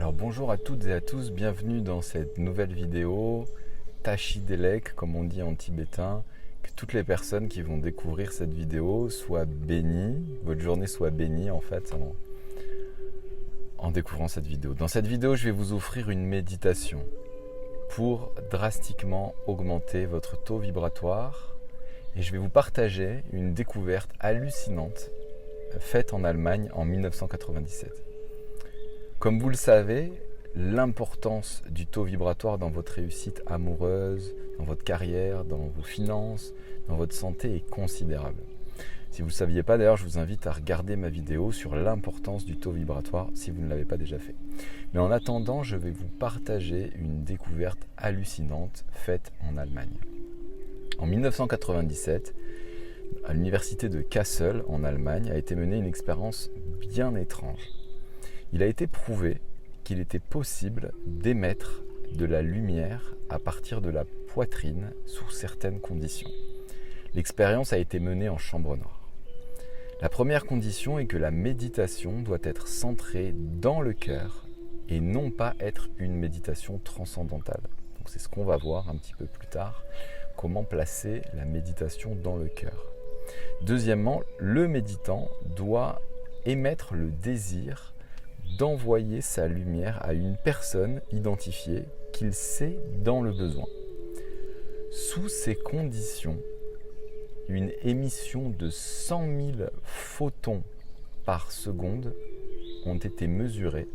Alors bonjour à toutes et à tous, bienvenue dans cette nouvelle vidéo Tashi Delek, comme on dit en tibétain. Que toutes les personnes qui vont découvrir cette vidéo soient bénies, votre journée soit bénie en fait en découvrant cette vidéo. Dans cette vidéo, je vais vous offrir une méditation pour drastiquement augmenter votre taux vibratoire et je vais vous partager une découverte hallucinante faite en Allemagne en 1997. Comme vous le savez, l'importance du taux vibratoire dans votre réussite amoureuse, dans votre carrière, dans vos finances, dans votre santé est considérable. Si vous ne le saviez pas, d'ailleurs, je vous invite à regarder ma vidéo sur l'importance du taux vibratoire si vous ne l'avez pas déjà fait. Mais en attendant, je vais vous partager une découverte hallucinante faite en Allemagne. En 1997, à l'université de Kassel en Allemagne, a été menée une expérience bien étrange. Il a été prouvé qu'il était possible d'émettre de la lumière à partir de la poitrine sous certaines conditions. L'expérience a été menée en chambre noire. La première condition est que la méditation doit être centrée dans le cœur et non pas être une méditation transcendantale. Donc c'est ce qu'on va voir un petit peu plus tard, comment placer la méditation dans le cœur. Deuxièmement, le méditant doit émettre le désir d'envoyer sa lumière à une personne identifiée qu'il sait dans le besoin. Sous ces conditions, une émission de 100 000 photons par seconde ont été mesurés,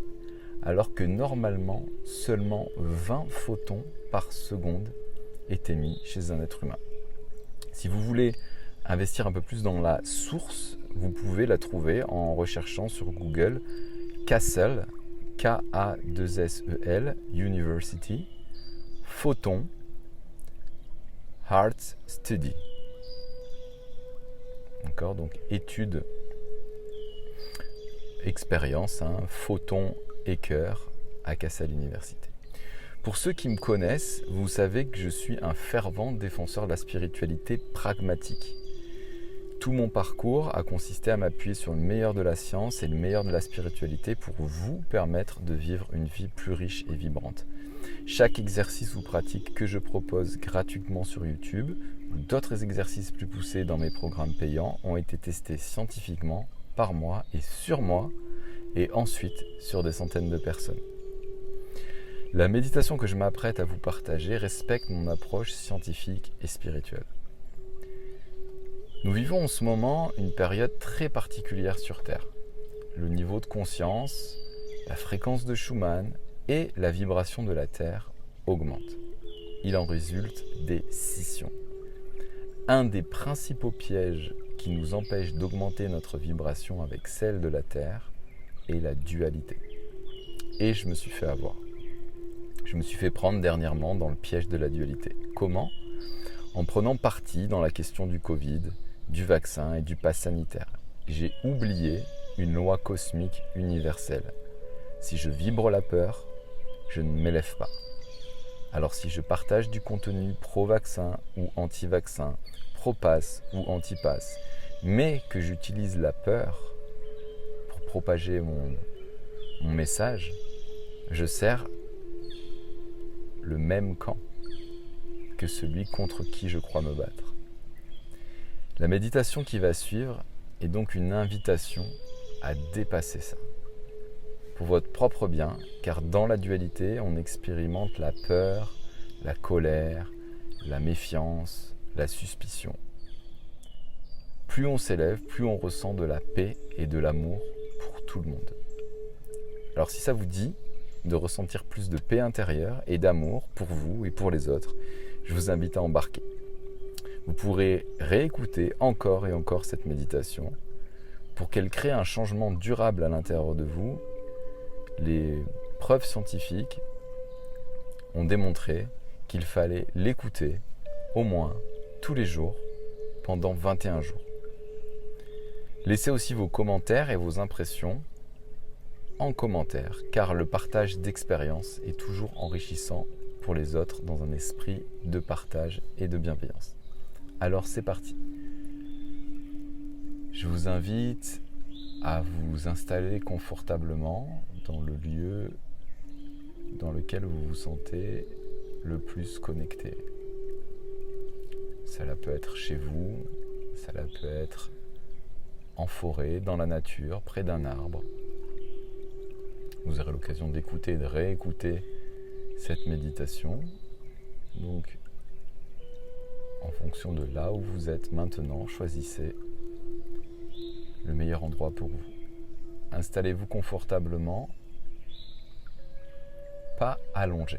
alors que normalement, seulement 20 photons par seconde est émis chez un être humain. Si vous voulez investir un peu plus dans la source, vous pouvez la trouver en recherchant sur Google Kassel, K-A-2-S-E-L, University, Photon, Heart Study. D'accord, donc étude, expérience, photon et cœur à Kassel Université. Pour ceux qui me connaissent, vous savez que je suis un fervent défenseur de la spiritualité pragmatique. Tout mon parcours a consisté à m'appuyer sur le meilleur de la science et le meilleur de la spiritualité pour vous permettre de vivre une vie plus riche et vibrante. Chaque exercice ou pratique que je propose gratuitement sur YouTube ou d'autres exercices plus poussés dans mes programmes payants ont été testés scientifiquement par moi et sur moi et ensuite sur des centaines de personnes. La méditation que je m'apprête à vous partager respecte mon approche scientifique et spirituelle. Nous vivons en ce moment une période très particulière sur Terre. Le niveau de conscience, la fréquence de Schumann et la vibration de la Terre augmentent. Il en résulte des scissions. Un des principaux pièges qui nous empêche d'augmenter notre vibration avec celle de la Terre est la dualité. Et je me suis fait avoir. Je me suis fait prendre dernièrement dans le piège de la dualité. Comment ? En prenant parti dans la question du Covid, du vaccin et du pass sanitaire. J'ai oublié une loi cosmique universelle. Si je vibre la peur, je ne m'élève pas. Alors si je partage du contenu pro-vaccin ou anti-vaccin, pro-pass ou anti-pass, mais que j'utilise la peur pour propager mon message, je sers le même camp que celui contre qui je crois me battre. La méditation qui va suivre est donc une invitation à dépasser ça. Pour votre propre bien, car dans la dualité, on expérimente la peur, la colère, la méfiance, la suspicion. Plus on s'élève, plus on ressent de la paix et de l'amour pour tout le monde. Alors si ça vous dit de ressentir plus de paix intérieure et d'amour pour vous et pour les autres, je vous invite à embarquer. Vous pourrez réécouter encore et encore cette méditation pour qu'elle crée un changement durable à l'intérieur de vous. Les preuves scientifiques ont démontré qu'il fallait l'écouter au moins tous les jours pendant 21 jours. Laissez aussi vos commentaires et vos impressions en commentaire, car le partage d'expériences est toujours enrichissant pour les autres dans un esprit de partage et de bienveillance. Alors c'est parti. Je vous invite à vous installer confortablement dans le lieu dans lequel vous vous sentez le plus connecté. Ça peut être chez vous, ça peut être en forêt, dans la nature, près d'un arbre. Vous aurez l'occasion d'écouter et de réécouter cette méditation. Donc, en fonction de là où vous êtes maintenant, choisissez le meilleur endroit pour vous. Installez-vous confortablement, pas allongé.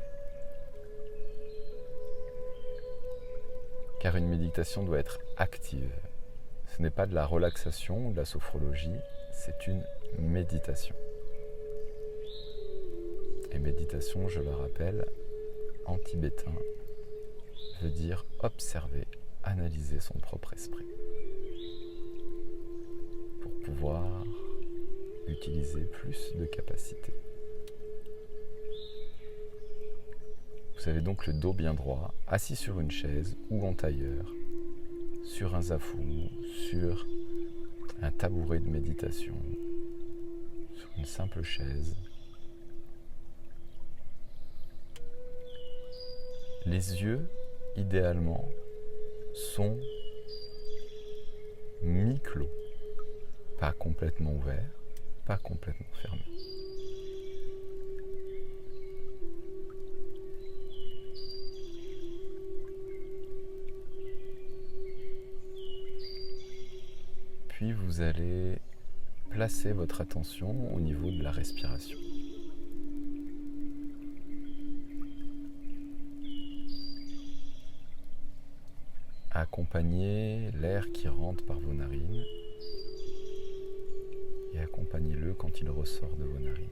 Car une méditation doit être active. Ce n'est pas de la relaxation ou de la sophrologie, c'est une méditation. Et méditation, je le rappelle, en tibétain, veut dire observer, analyser son propre esprit. Pour pouvoir utiliser plus de capacités. Vous avez donc le dos bien droit, assis sur une chaise ou en tailleur, sur un zafou, sur un tabouret de méditation, sur une simple chaise. Les yeux, idéalement, sont mi-clos, pas complètement ouverts, pas complètement fermés. Puis vous allez placer votre attention au niveau de la respiration. Accompagnez l'air qui rentre par vos narines et accompagnez-le quand il ressort de vos narines.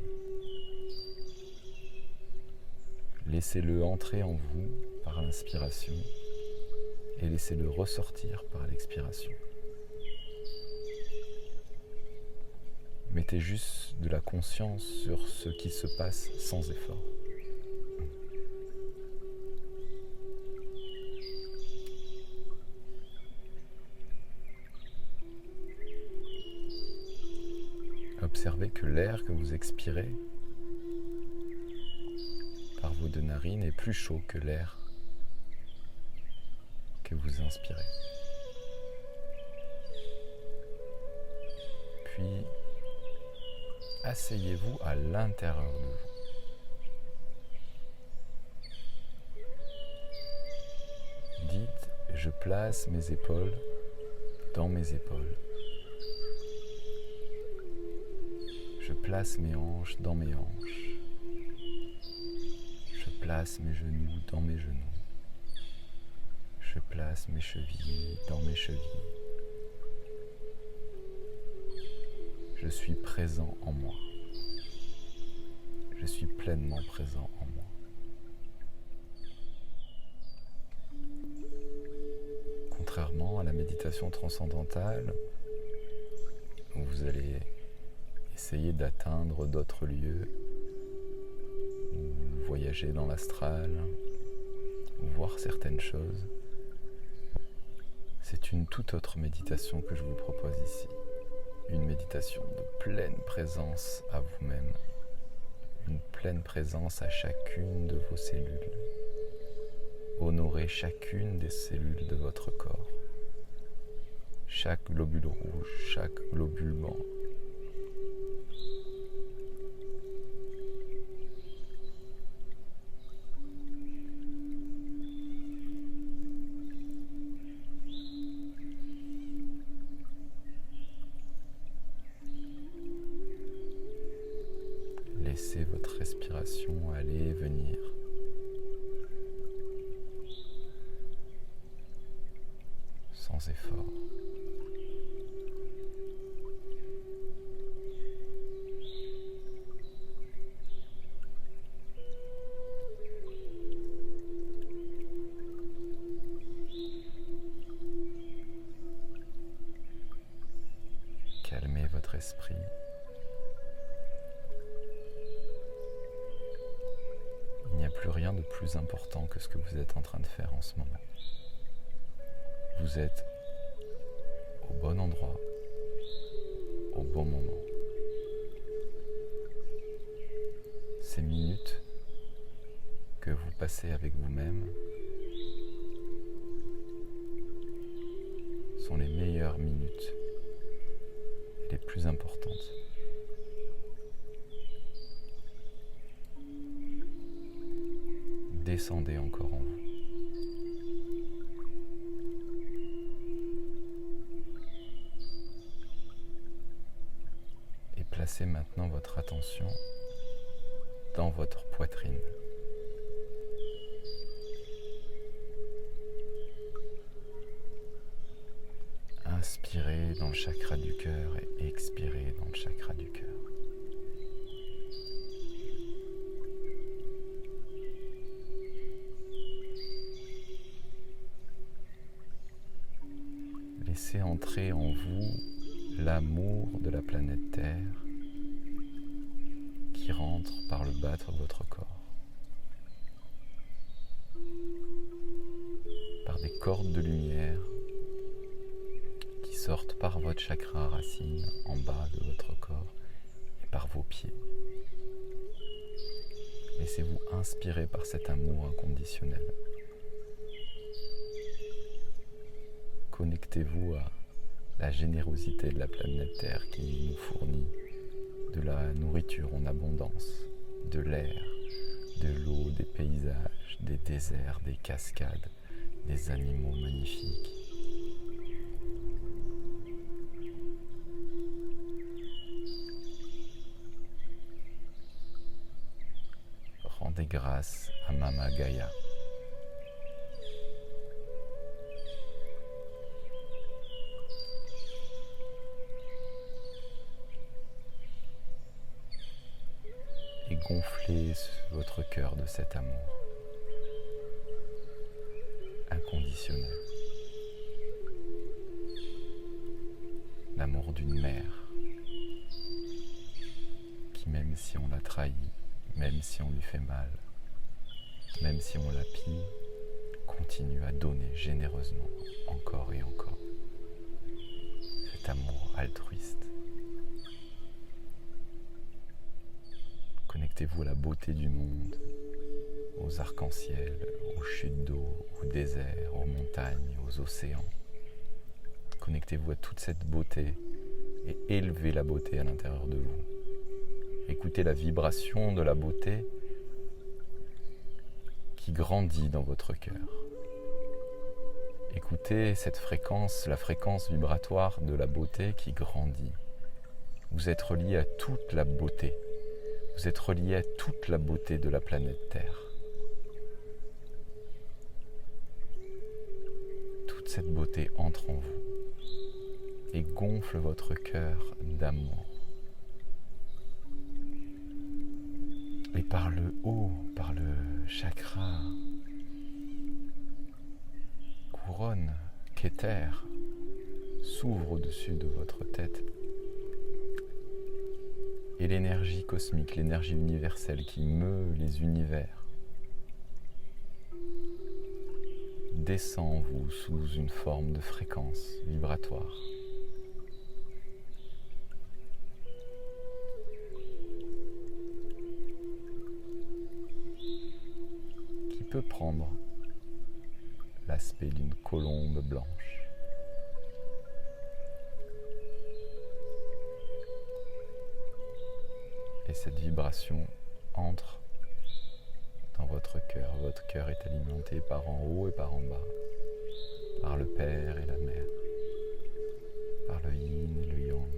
Laissez-le entrer en vous par l'inspiration et laissez-le ressortir par l'expiration. Mettez juste de la conscience sur ce qui se passe sans effort. Observez que l'air que vous expirez par vos deux narines est plus chaud que l'air que vous inspirez. Puis, asseyez-vous à l'intérieur de vous. Dites, je place mes épaules dans mes épaules. Je place mes hanches dans mes hanches. Je place mes genoux dans mes genoux. Je place mes chevilles dans mes chevilles. Je suis présent en moi. Je suis pleinement présent en moi. Contrairement à la méditation transcendantale, où vous allez essayer d'atteindre d'autres lieux, ou voyager dans l'astral, ou voir certaines choses, c'est une toute autre méditation que je vous propose ici. Une méditation de pleine présence à vous-même, une pleine présence à chacune de vos cellules. Honorez chacune des cellules de votre corps, chaque globule rouge, chaque globule blanc. Laissez votre respiration aller et venir. Sans effort. Calmez votre esprit. Il n'y a plus rien de plus important que ce que vous êtes en train de faire en ce moment. Vous êtes au bon endroit, au bon moment. Ces minutes que vous passez avec vous-même sont les meilleures minutes, les plus importantes. Descendez encore en vous. Et placez maintenant votre attention dans votre poitrine. Inspirez dans le chakra du cœur et expirez dans le chakra du cœur. Laissez entrer en vous l'amour de la planète Terre qui rentre par le bas de votre corps, par des cordes de lumière qui sortent par votre chakra racine en bas de votre corps et par vos pieds. Laissez-vous inspirer par cet amour inconditionnel. Connectez-vous à la générosité de la planète Terre qui nous fournit de la nourriture en abondance, de l'air, de l'eau, des paysages, des déserts, des cascades, des animaux magnifiques. Rendez grâce à Mama Gaïa. Et gonflez votre cœur de cet amour inconditionnel. L'amour d'une mère qui, même si on la trahit, même si on lui fait mal, même si on la pille, continue à donner généreusement encore et encore. Cet amour altruiste. Connectez-vous à la beauté du monde, aux arcs-en-ciel, aux chutes d'eau, aux déserts, aux montagnes, aux océans. Connectez-vous à toute cette beauté et élevez la beauté à l'intérieur de vous. Écoutez la vibration de la beauté qui grandit dans votre cœur. Écoutez cette fréquence, la fréquence vibratoire de la beauté qui grandit. Vous êtes relié à toute la beauté. Vous êtes relié à toute la beauté de la planète Terre. Toute cette beauté entre en vous et gonfle votre cœur d'amour. Et par le haut, par le chakra couronne qu'Éther s'ouvre au-dessus de votre tête. Et l'énergie cosmique, l'énergie universelle qui meut les univers descend en vous sous une forme de fréquence vibratoire. Qui peut prendre l'aspect d'une colombe blanche. Et cette vibration entre dans votre cœur. Votre cœur est alimenté par en haut et par en bas, par le Père et la Mère, par le Yin et le Yang.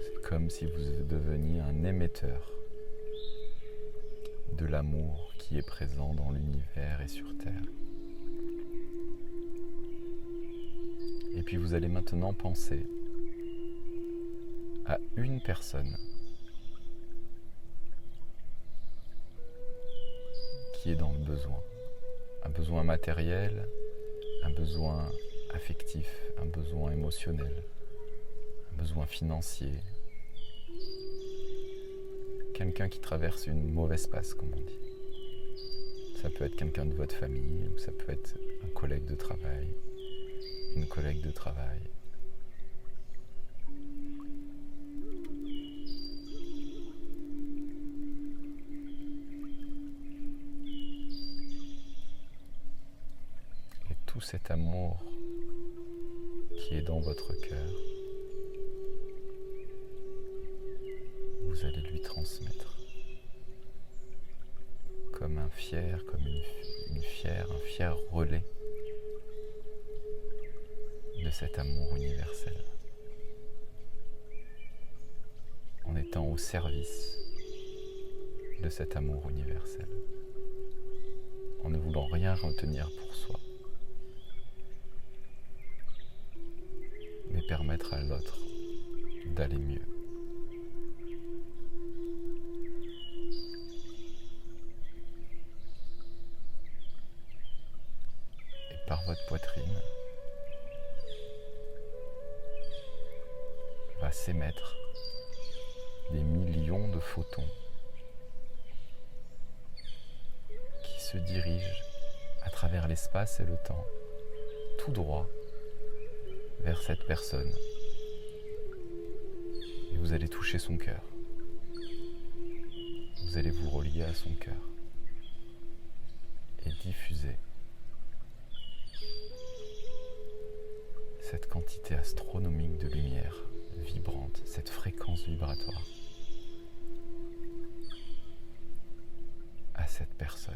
C'est comme si vous deveniez un émetteur de l'amour qui est présent dans l'univers et sur Terre. Et puis vous allez maintenant penser à une personne qui est dans le besoin. Un besoin matériel, un besoin affectif, un besoin émotionnel, un besoin financier. Quelqu'un qui traverse une mauvaise passe, comme on dit. Ça peut être quelqu'un de votre famille, ou ça peut être un collègue de travail, une collègue de travail. tout cet amour qui est dans votre cœur, vous allez lui transmettre comme un fier relais de cet amour universel, en étant au service de cet amour universel, en ne voulant rien retenir pour soi, mais permettre à l'autre d'aller mieux. Et par votre poitrine va s'émettre des millions de photons qui se dirigent à travers l'espace et le temps, tout droit vers cette personne. Et vous allez toucher son cœur. Vous allez vous relier à son cœur et diffuser cette quantité astronomique de lumière vibrante, cette fréquence vibratoire à cette personne.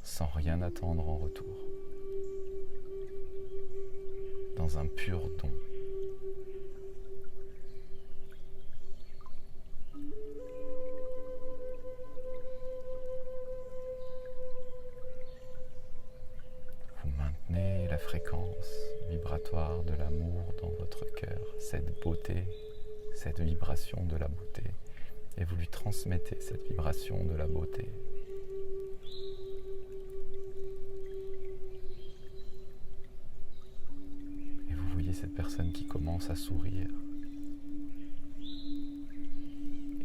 Sans rien attendre en retour, dans un pur don. Vous maintenez la fréquence vibratoire de l'amour dans votre cœur, cette beauté, cette vibration de la beauté, et vous lui transmettez cette vibration de la beauté. Cette personne qui commence à sourire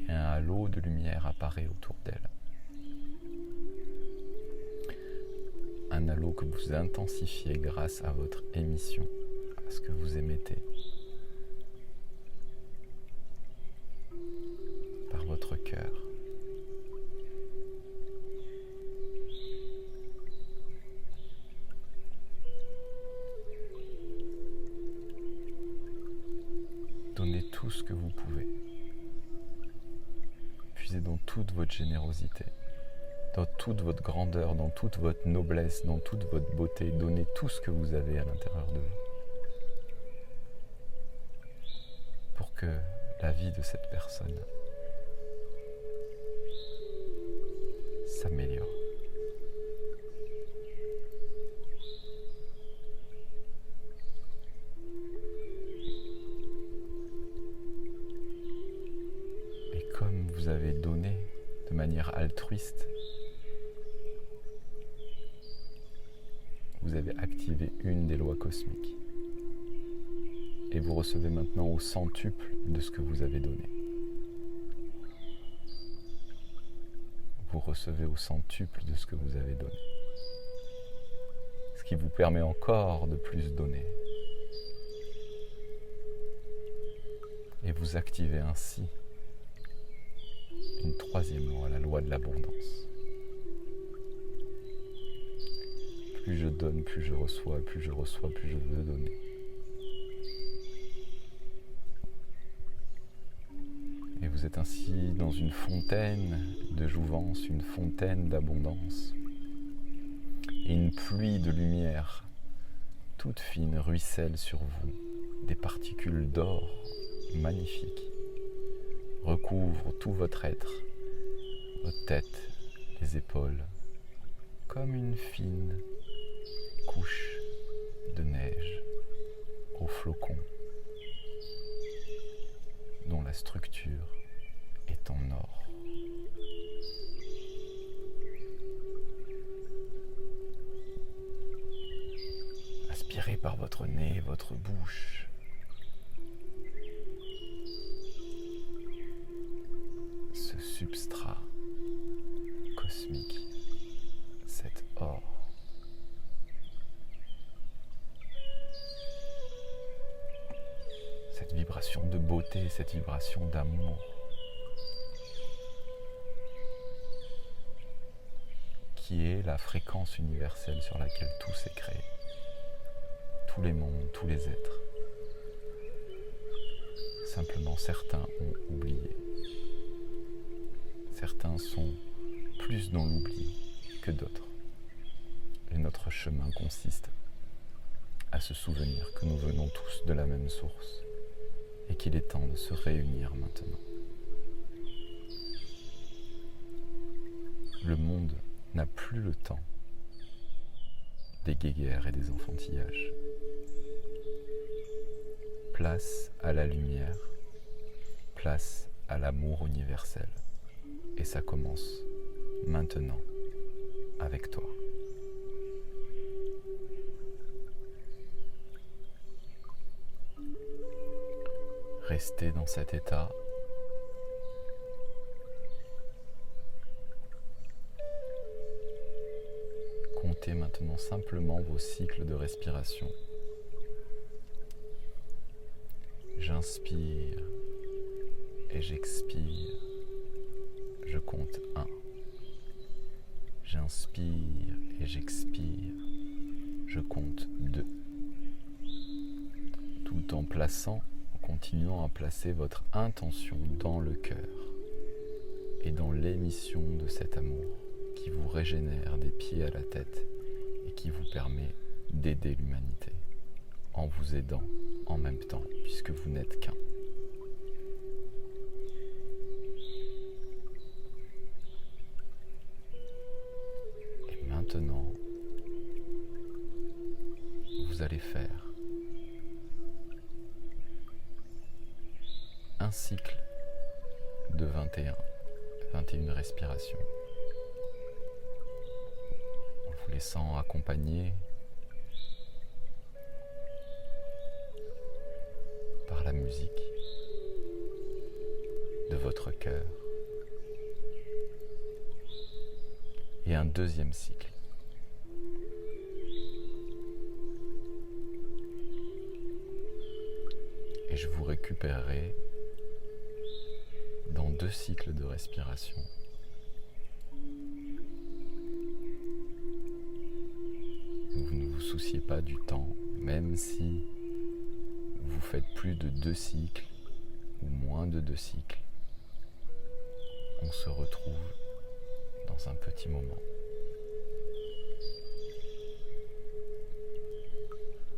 et un halo de lumière apparaît autour d'elle. Un halo que vous intensifiez grâce à votre émission, à ce que vous émettez par votre cœur. Donnez tout ce que vous pouvez. Puisez dans toute votre générosité, dans toute votre grandeur, dans toute votre noblesse, dans toute votre beauté. Donnez tout ce que vous avez à l'intérieur de vous pour que la vie de cette personne s'améliore. Comme vous avez donné de manière altruiste, vous avez activé une des lois cosmiques et vous recevez maintenant au centuple de ce que vous avez donné. Vous recevez au centuple de ce que vous avez donné, ce qui vous permet encore de plus donner. Et vous activez ainsi une troisième loi, la loi de l'abondance. Plus je donne, plus je reçois, plus je reçois, plus je veux donner. Et vous êtes ainsi dans une fontaine de jouvence, une fontaine d'abondance. Et une pluie de lumière toute fine ruisselle sur vous, des particules d'or magnifiques recouvre tout votre être, votre tête, les épaules, comme une fine couche de neige aux flocons, dont la structure est en or. Aspirez par votre nez et votre bouche. Ce substrat cosmique, cet or. Cette vibration vibration de beauté, cette vibration d'amour qui est la fréquence universelle sur laquelle tout s'est créé. Tous les mondes, tous les êtres. Simplement, certains ont oublié. Certains sont plus dans l'oubli que d'autres. Et notre chemin consiste à se souvenir que nous venons tous de la même source et qu'il est temps de se réunir maintenant. Le monde n'a plus le temps des guéguerres et des enfantillages. Place à la lumière, place à l'amour universel. Et ça commence maintenant avec toi. Restez dans cet état. Comptez maintenant simplement vos cycles de respiration. J'inspire et j'expire. Je compte 1. J'inspire et j'expire. Je compte 2. Tout en continuant à placer votre intention dans le cœur et dans l'émission de cet amour qui vous régénère des pieds à la tête et qui vous permet d'aider l'humanité en vous aidant en même temps puisque vous n'êtes qu'un. Et maintenant, vous allez faire un cycle de 21 respirations en vous laissant accompagner par la musique de votre cœur et un deuxième cycle et je vous récupérerai dans 2 cycles de respiration. Vous ne vous souciez pas du temps, même si vous faites plus de 2 cycles ou moins de 2 cycles. On se retrouve dans un petit moment.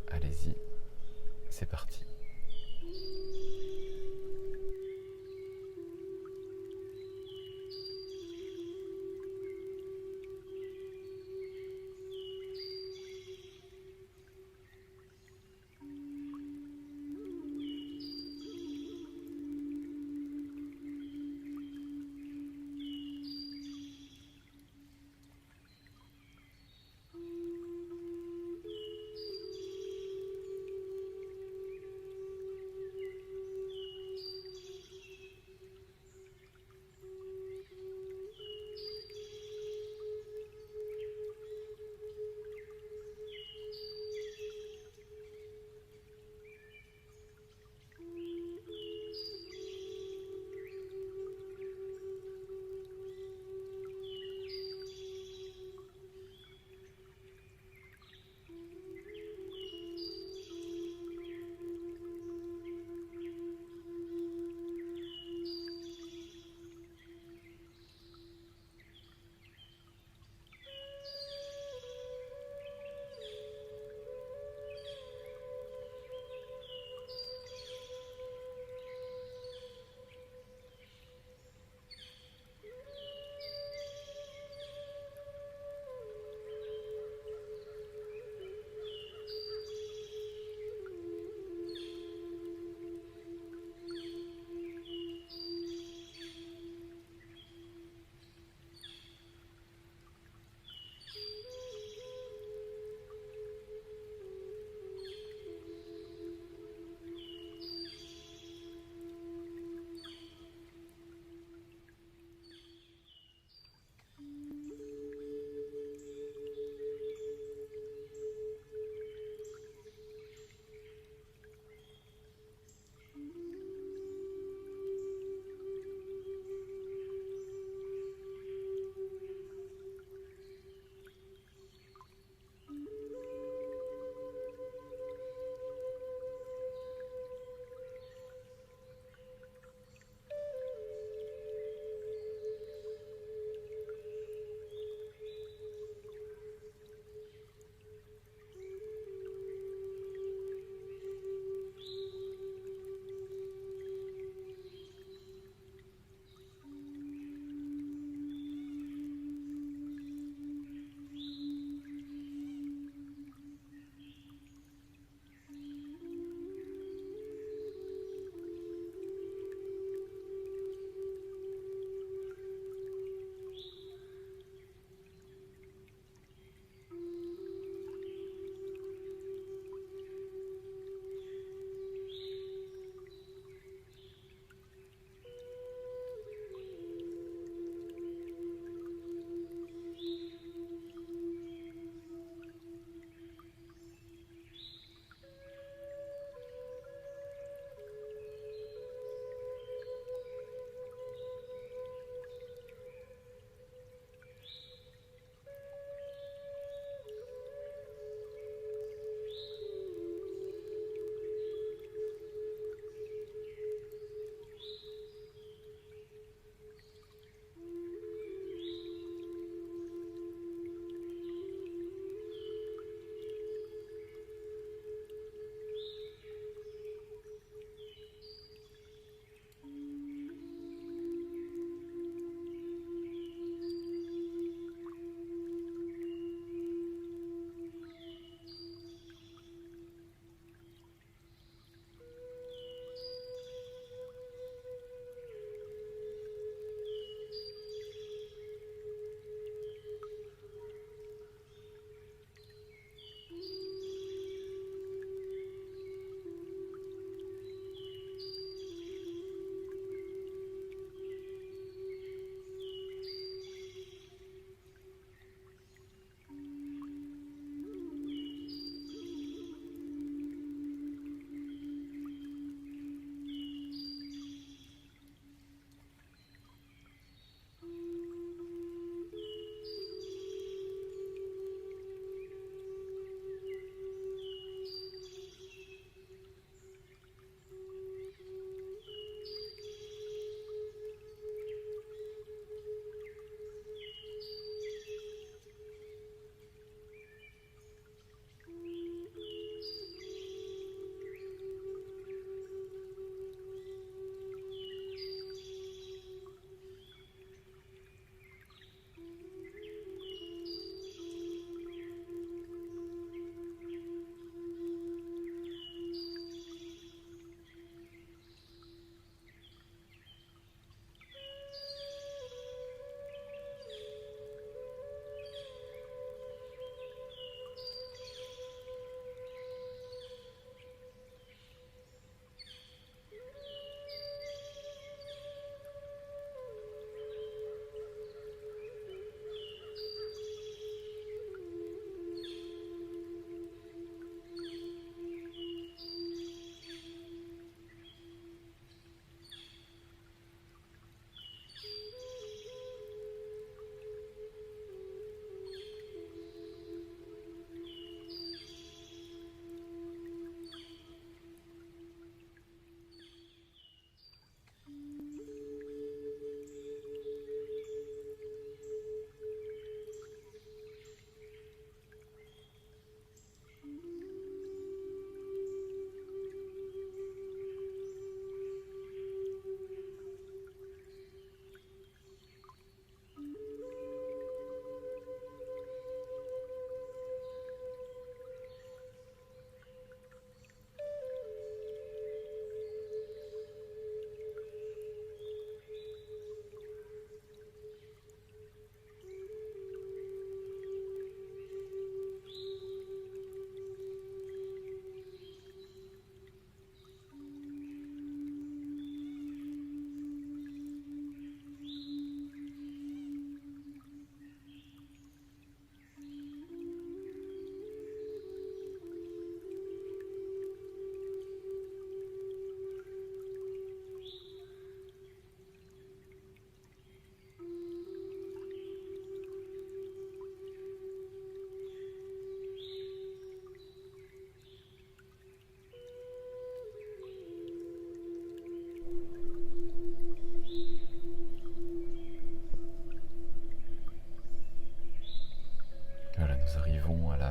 Allez-y, c'est parti.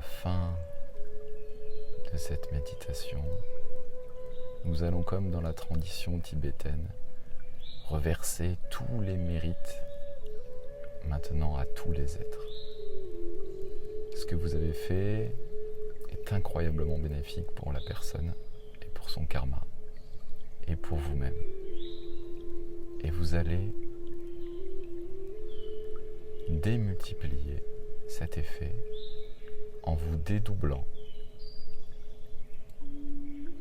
fin de cette méditation, nous allons, comme dans la tradition tibétaine, reverser tous les mérites maintenant à tous les êtres. Ce que vous avez fait est incroyablement bénéfique pour la personne et pour son karma et pour vous-même. Et vous allez démultiplier cet effet en vous dédoublant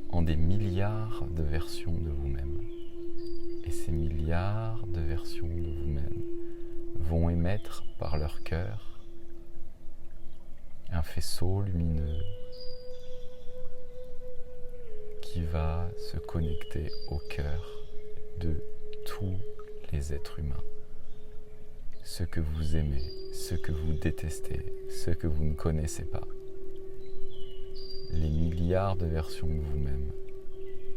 en des milliards de versions de vous-même. Et ces milliards de versions de vous-même vont émettre par leur cœur un faisceau lumineux qui va se connecter au cœur de tous les êtres humains. Ceux que vous aimez, ceux que vous détestez, ceux que vous ne connaissez pas. Les milliards de versions de vous-même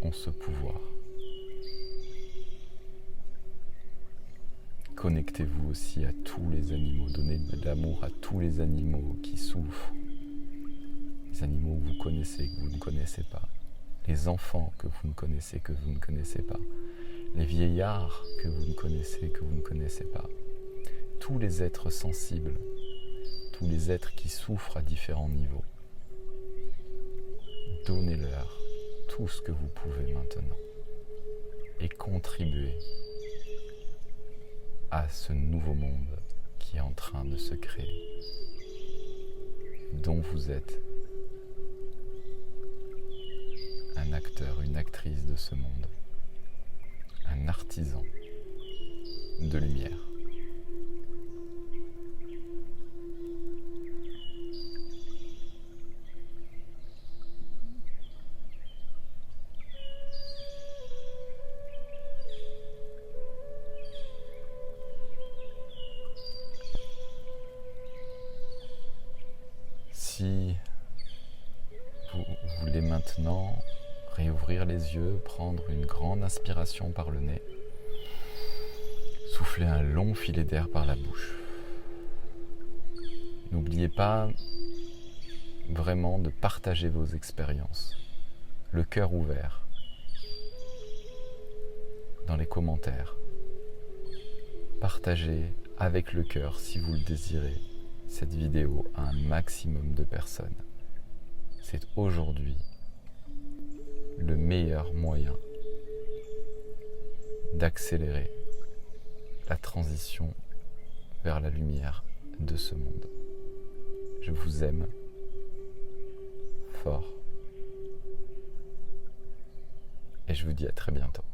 ont ce pouvoir. Connectez-vous aussi à tous les animaux, donnez de l'amour à tous les animaux qui souffrent, les animaux que vous connaissez, que vous ne connaissez pas, les enfants que vous ne connaissez, que vous ne connaissez pas, les vieillards que vous ne connaissez, que vous ne connaissez pas, tous les êtres sensibles, tous les êtres qui souffrent à différents niveaux. Donnez-leur tout ce que vous pouvez maintenant et contribuez à ce nouveau monde qui est en train de se créer, dont vous êtes un acteur, une actrice de ce monde, un artisan de lumière. Si vous voulez maintenant réouvrir les yeux, prendre une grande inspiration par le nez, souffler un long filet d'air par la bouche. N'oubliez pas vraiment de partager vos expériences, le cœur ouvert, dans les commentaires. Partagez avec le cœur, si vous le désirez, cette vidéo à un maximum de personnes. C'est aujourd'hui le meilleur moyen d'accélérer la transition vers la lumière de ce monde. Je vous aime fort et je vous dis à très bientôt.